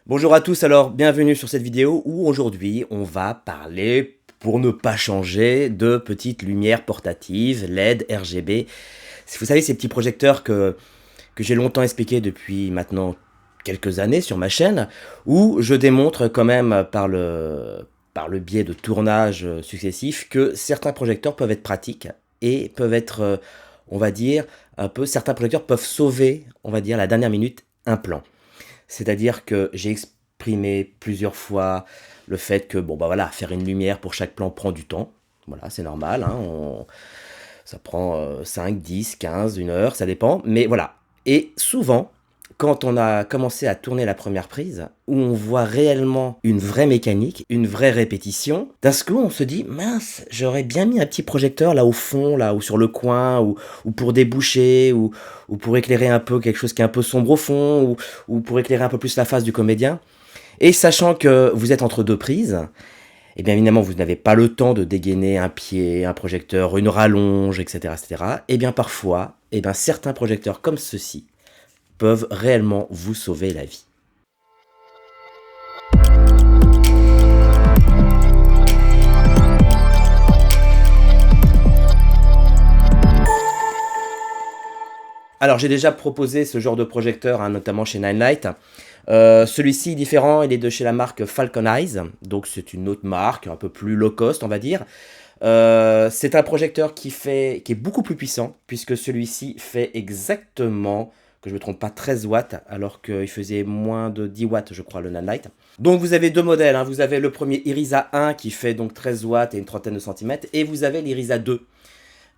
Bonjour à tous, alors bienvenue sur cette vidéo où aujourd'hui on va parler, pour ne pas changer, de petites lumières portatives LED, RGB. Vous savez ces petits projecteurs que j'ai longtemps expliqué depuis maintenant quelques années sur ma chaîne, où je démontre quand même par le biais de tournages successifs que certains projecteurs peuvent être pratiques et peuvent être, on va dire, certains projecteurs peuvent sauver, on va dire, à la dernière minute, un plan. C'est-à-dire que j'ai exprimé plusieurs fois le fait que, bon, bah voilà, faire une lumière pour chaque plan prend du temps. Voilà, c'est normal, hein, ça prend 5, 10, 15, 1 heure, ça dépend. Mais voilà. Et souvent, quand on a commencé à tourner la première prise, où on voit réellement une vraie mécanique, une vraie répétition, d'un coup on se dit, mince, j'aurais bien mis un petit projecteur là au fond, là, ou sur le coin, ou pour déboucher, ou pour éclairer un peu quelque chose qui est un peu sombre au fond, ou pour éclairer un peu plus la face du comédien. Et sachant que vous êtes entre deux prises, et bien évidemment vous n'avez pas le temps de dégainer un pied, un projecteur, une rallonge, etc. etc. Et bien parfois, et bien certains projecteurs comme ceux-ci peuvent réellement vous sauver la vie. Alors j'ai déjà proposé ce genre de projecteur, hein, notamment chez Nine Light. Celui-ci est différent, il est de chez la marque Falcon Eyes, donc c'est une autre marque, un peu plus low cost on va dire. C'est un projecteur qui est beaucoup plus puissant, puisque celui-ci fait exactement, que je ne me trompe pas, 13 watts, alors qu'il faisait moins de 10 watts, je crois, le Nanlite. Donc vous avez deux modèles, hein. Vous avez le premier Irisa 1 qui fait donc 13 watts et une trentaine de centimètres, et vous avez l'Irisa 2,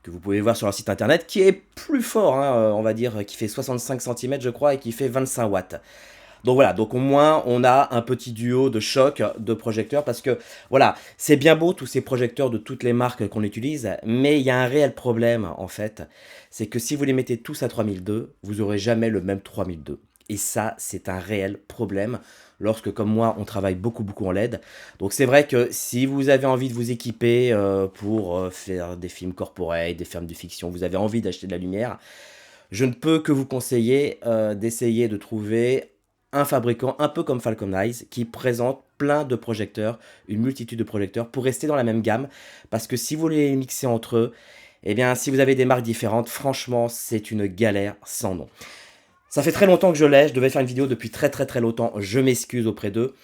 que vous pouvez voir sur leur site internet, qui est plus fort, hein, on va dire, qui fait 65 centimètres, je crois, et qui fait 25 watts. Donc voilà, donc au moins on a un petit duo de choc de projecteurs parce que voilà, c'est bien beau tous ces projecteurs de toutes les marques qu'on utilise, mais il y a un réel problème en fait, c'est que si vous les mettez tous à 3002, vous aurez jamais le même 3002. Et ça, c'est un réel problème lorsque, comme moi, on travaille beaucoup en LED. Donc c'est vrai que si vous avez envie de vous équiper pour faire des films corporate, des films de fiction, vous avez envie d'acheter de la lumière, je ne peux que vous conseiller d'essayer de trouver un fabricant un peu comme Falcon Eyes qui présente plein de projecteurs, une multitude de projecteurs pour rester dans la même gamme. Parce que si vous les mixez entre eux, eh bien si vous avez des marques différentes, franchement c'est une galère sans nom. Ça fait très longtemps que je l'ai, je devais faire une vidéo depuis très longtemps, je m'excuse auprès d'eux.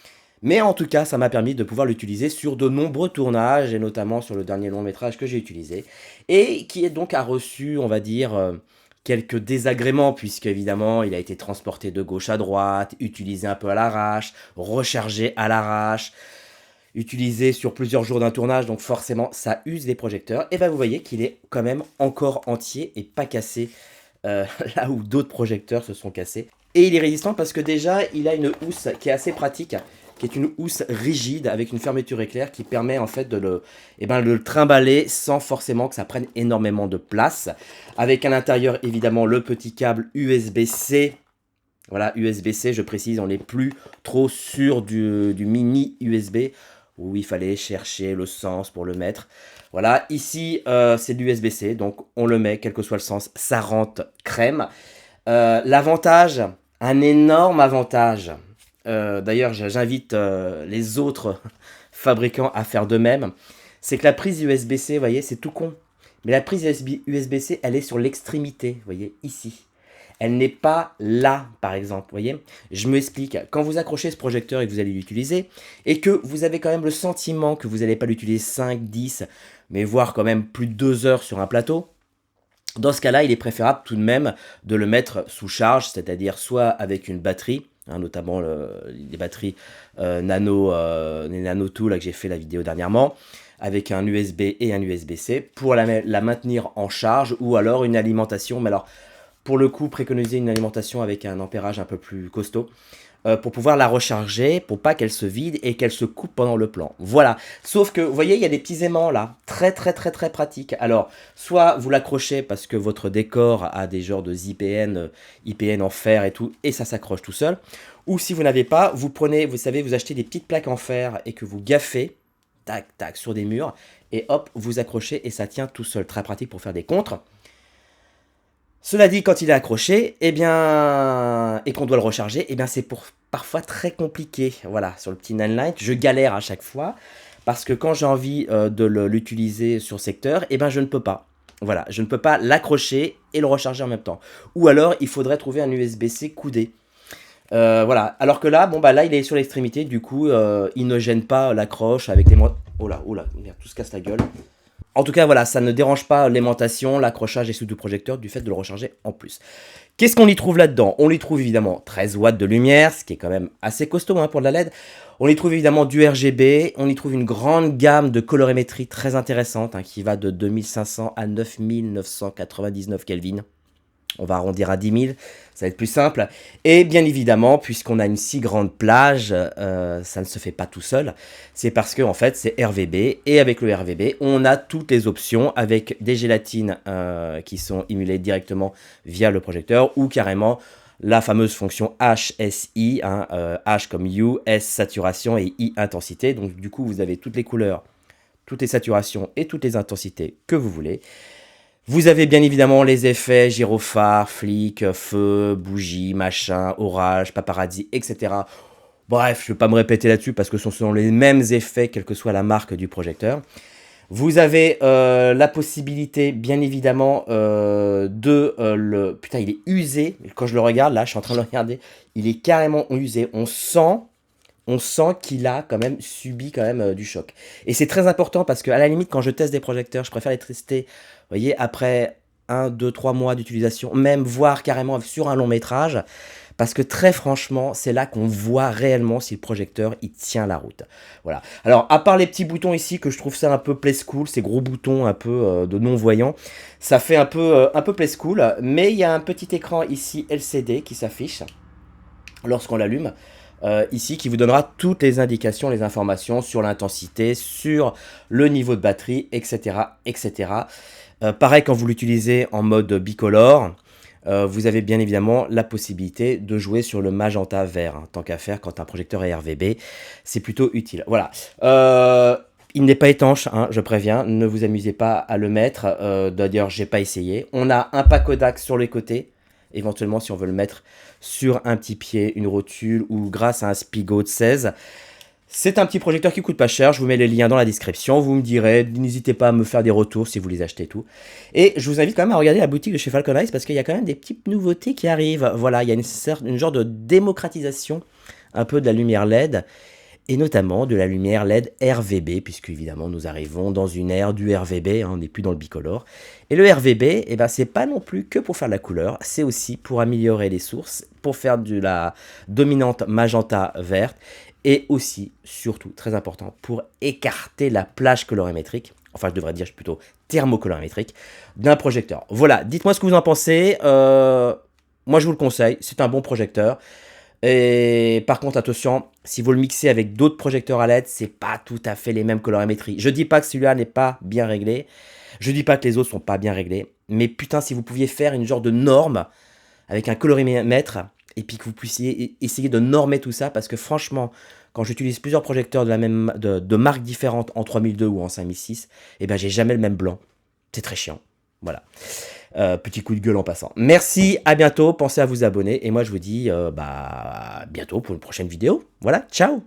Mais en tout cas, ça m'a permis de pouvoir l'utiliser sur de nombreux tournages, et notamment sur le dernier long métrage que j'ai utilisé, et qui est donc a reçu, on va dire, quelques désagréments, puisque évidemment, il a été transporté de gauche à droite, utilisé un peu à l'arrache, rechargé à l'arrache, utilisé sur plusieurs jours d'un tournage, donc forcément, ça use les projecteurs. Et bien, vous voyez qu'il est quand même encore entier et pas cassé, là où d'autres projecteurs se sont cassés. Et il est résistant parce que déjà, il a une housse qui est assez pratique, qui est une housse rigide avec une fermeture éclair qui permet en fait de le trimballer sans forcément que ça prenne énormément de place. Avec à l'intérieur évidemment le petit câble USB-C. Voilà, USB-C, je précise, on n'est plus trop sur du mini USB où il fallait chercher le sens pour le mettre. Voilà, ici c'est de l'USB-C, donc on le met, quel que soit le sens, ça rentre crème. L'avantage, un énorme avantage, d'ailleurs j'invite les autres fabricants à faire de même, c'est que la prise USB-C, vous voyez, c'est tout con. Mais la prise USB-C, elle est sur l'extrémité, vous voyez, ici. Elle n'est pas là, par exemple, vous voyez. Je m'explique. Quand vous accrochez ce projecteur et que vous allez l'utiliser, et que vous avez quand même le sentiment que vous n'allez pas l'utiliser 5, 10, mais voire quand même plus de 2 heures sur un plateau, dans ce cas-là, il est préférable tout de même de le mettre sous charge, c'est-à-dire soit avec une batterie, hein, notamment les batteries les Nano 2 là, que j'ai fait la vidéo dernièrement, avec un USB et un USB-C, pour la maintenir en charge, ou alors une alimentation, mais alors pour le coup, préconiser une alimentation avec un ampérage un peu plus costaud pour pouvoir la recharger, pour pas qu'elle se vide et qu'elle se coupe pendant le plan. Voilà. Sauf que, vous voyez, il y a des petits aimants là, très pratiques. Alors, soit vous l'accrochez parce que votre décor a des genres de IPN, IPN en fer et tout, et ça s'accroche tout seul. Ou si vous n'avez pas, vous prenez, vous savez, vous achetez des petites plaques en fer et que vous gaffez, tac, tac, sur des murs, et hop, vous accrochez et ça tient tout seul. Très pratique pour faire des contres. Cela dit, quand il est accroché, eh bien, et qu'on doit le recharger, eh bien, c'est parfois très compliqué. Voilà, sur le petit Nanlite, je galère à chaque fois parce que quand j'ai envie de l'utiliser sur secteur, eh bien, je ne peux pas. Voilà, je ne peux pas l'accrocher et le recharger en même temps. Ou alors, il faudrait trouver un USB-C coudé. Voilà, alors que là, bon, bah là, il est sur l'extrémité, du coup, il ne gêne pas l'accroche avec les... oh là, merde, tout se casse la gueule. En tout cas, voilà, ça ne dérange pas l'aimantation, l'accrochage et sous du projecteur du fait de le recharger en plus. Qu'est-ce qu'on y trouve là-dedans? On y trouve évidemment 13 watts de lumière, ce qui est quand même assez costaud hein, pour de la LED. On y trouve évidemment du RGB, on y trouve une grande gamme de colorimétrie très intéressante, hein, qui va de 2500 à 9999 Kelvin. On va arrondir à 10 000, ça va être plus simple. Et bien évidemment, puisqu'on a une si grande plage, ça ne se fait pas tout seul. C'est parce que en fait, c'est RVB. Et avec le RVB, on a toutes les options avec des gélatines qui sont émulées directement via le projecteur ou carrément la fameuse fonction HSI, hein, H comme hue, S saturation et I intensité. Donc du coup, vous avez toutes les couleurs, toutes les saturations et toutes les intensités que vous voulez. Vous avez bien évidemment les effets gyrophare, flic, feu, bougie, machin, orage, paparazzi, etc. Bref, je ne vais pas me répéter là-dessus parce que ce sont les mêmes effets quelle que soit la marque du projecteur. Vous avez la possibilité, bien évidemment, Putain, il est usé. Quand je le regarde, là, je suis en train de le regarder. Il est carrément usé. On sent qu'il a quand même subi quand même du choc. Et c'est très important parce qu'à la limite, quand je teste des projecteurs, je préfère les tester, vous voyez, après 1, 2, 3 mois d'utilisation, même voire carrément sur un long métrage, parce que très franchement, c'est là qu'on voit réellement si le projecteur, il tient la route. Voilà. Alors, à part les petits boutons ici, que je trouve ça un peu play school, ces gros boutons un peu de non-voyants, ça fait un peu play school, mais il y a un petit écran ici LCD qui s'affiche lorsqu'on l'allume. Ici, qui vous donnera toutes les indications, les informations sur l'intensité, sur le niveau de batterie, etc. etc. Pareil, quand vous l'utilisez en mode bicolore, vous avez bien évidemment la possibilité de jouer sur le magenta vert. Hein, tant qu'à faire, quand un projecteur est RVB, c'est plutôt utile. Voilà. Il n'est pas étanche, hein, je préviens, ne vous amusez pas à le mettre. D'ailleurs, j'ai pas essayé. On a un pacodec sur les côtés. Éventuellement, si on veut le mettre sur un petit pied, une rotule ou grâce à un Spigot de 16. C'est un petit projecteur qui coûte pas cher, je vous mets les liens dans la description, vous me direz, n'hésitez pas à me faire des retours si vous les achetez tout. Et je vous invite quand même à regarder la boutique de chez Falcon Eyes parce qu'il y a quand même des petites nouveautés qui arrivent. Voilà, il y a une genre de démocratisation un peu de la lumière LED et notamment de la lumière LED RVB, puisque évidemment nous arrivons dans une ère du RVB, hein, on n'est plus dans le bicolore. Et le RVB, eh ben, c'est pas non plus que pour faire de la couleur, c'est aussi pour améliorer les sources, pour faire de la dominante magenta verte, et aussi, surtout, très important, pour écarter la plage colorimétrique, enfin je devrais dire plutôt thermocolorimétrique, d'un projecteur. Voilà, dites-moi ce que vous en pensez, moi je vous le conseille, c'est un bon projecteur. Et par contre, attention, si vous le mixez avec d'autres projecteurs à LED, c'est pas tout à fait les mêmes colorimétries. Je dis pas que celui-là n'est pas bien réglé, je dis pas que les autres sont pas bien réglés, mais putain, si vous pouviez faire une genre de norme avec un colorimètre et puis que vous puissiez essayer de normer tout ça, parce que franchement, quand j'utilise plusieurs projecteurs de marques différentes en 3002 ou en 5006, eh ben j'ai jamais le même blanc. C'est très chiant. Voilà. Petit coup de gueule en passant. Merci, à bientôt, pensez à vous abonner, et moi je vous dis bientôt pour une prochaine vidéo. Voilà, ciao!